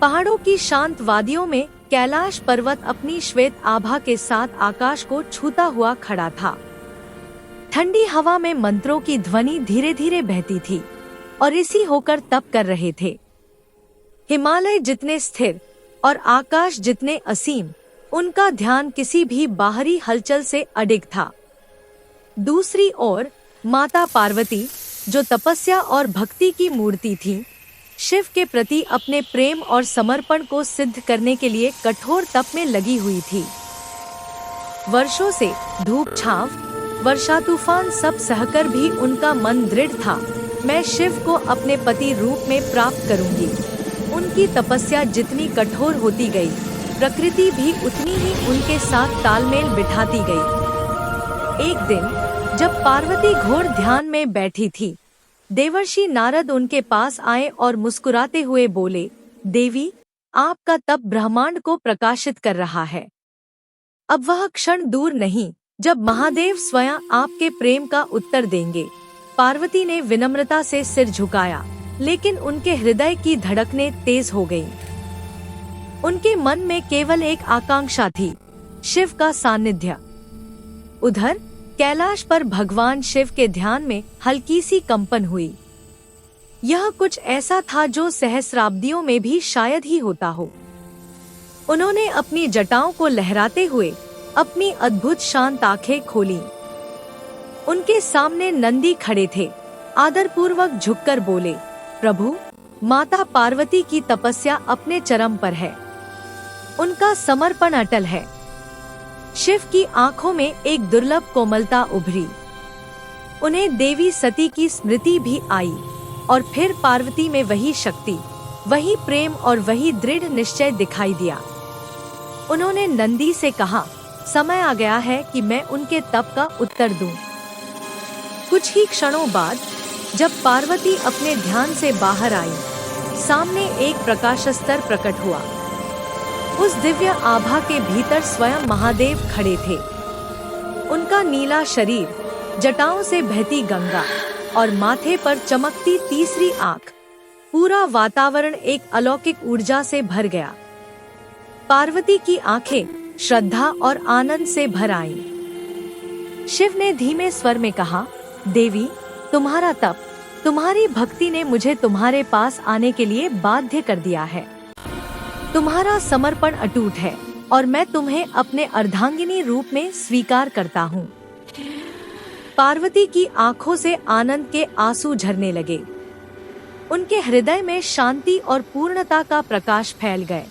पहाड़ों की शांत वादियों में कैलाश पर्वत अपनी श्वेत आभा के साथ आकाश को छूता हुआ खड़ा था। ठंडी हवा में मंत्रों की ध्वनि धीरे धीरे बहती थी और ऋषि होकर तप कर रहे थे। हिमालय जितने स्थिर और आकाश जितने असीम, उनका ध्यान किसी भी बाहरी हलचल से अडिग था। दूसरी ओर माता पार्वती, जो तपस्या और भक्ति की मूर्ति थी, शिव के प्रति अपने प्रेम और समर्पण को सिद्ध करने के लिए कठोर तप में लगी हुई थी। वर्षों से धूप छांव, वर्षा तूफान सब सहकर भी उनका मन दृढ़ था। मैं शिव को अपने पति रूप में प्राप्त करूंगी। उनकी तपस्या जितनी कठोर होती गई, प्रकृति भी उतनी ही उनके साथ तालमेल बिठाती गई। एक दिन जब पार्वती घोर ध्यान में बैठी थी, देवर्षि नारद उनके पास आए और मुस्कुराते हुए बोले, देवी, आपका तप ब्रह्मांड को प्रकाशित कर रहा है। अब वह क्षण दूर नहीं जब महादेव स्वयं आपके प्रेम का उत्तर देंगे। पार्वती ने विनम्रता से सिर झुकाया, लेकिन उनके हृदय की धड़कनें तेज हो गईं। उनके मन में केवल एक आकांक्षा थी, शिव का सानिध्य। उधर कैलाश पर भगवान शिव के ध्यान में हल्की सी कंपन हुई। यह कुछ ऐसा था जो सहस्राब्दियों में भी शायद ही होता हो। उन्होंने अपनी जटाओं को लहराते हुए अपनी अद्भुत शांत आंखें खोलीं। उनके सामने नंदी खड़े थे। आदरपूर्वक झुककर बोले, प्रभु, माता पार्वती की तपस्या अपने चरम पर है। उनका समर्पण अटल है। शिव की आंखों में एक दुर्लभ कोमलता उभरी। उन्हें देवी सती की स्मृति भी आई और फिर पार्वती में वही शक्ति, वही प्रेम और वही दृढ़ निश्चय दिखाई दिया। उन्होंने नंदी से कहा, समय आ गया है कि मैं उनके तप का उत्तर दूं। कुछ ही क्षणों बाद जब पार्वती अपने ध्यान से बाहर आई, सामने एक प्रकाशस्तर प्रकट हुआ। उस दिव्य आभा के भीतर स्वयं महादेव खड़े थे। उनका नीला शरीर, जटाओं से बहती गंगा और माथे पर चमकती तीसरी आंख, पूरा वातावरण एक अलौकिक ऊर्जा से भर गया। पार्वती की आंखें श्रद्धा और आनंद से भर आईं। शिव ने धीमे स्वर में कहा, देवी, तुम्हारा तप, तुम्हारी भक्ति ने मुझे तुम्हारे पास आने के लिए बाध्य कर दिया है। तुम्हारा समर्पण अटूट है और मैं तुम्हें अपने अर्धांगिनी रूप में स्वीकार करता हूँ। पार्वती की आंखों से आनंद के आंसू झरने लगे। उनके हृदय में शांति और पूर्णता का प्रकाश फैल गए।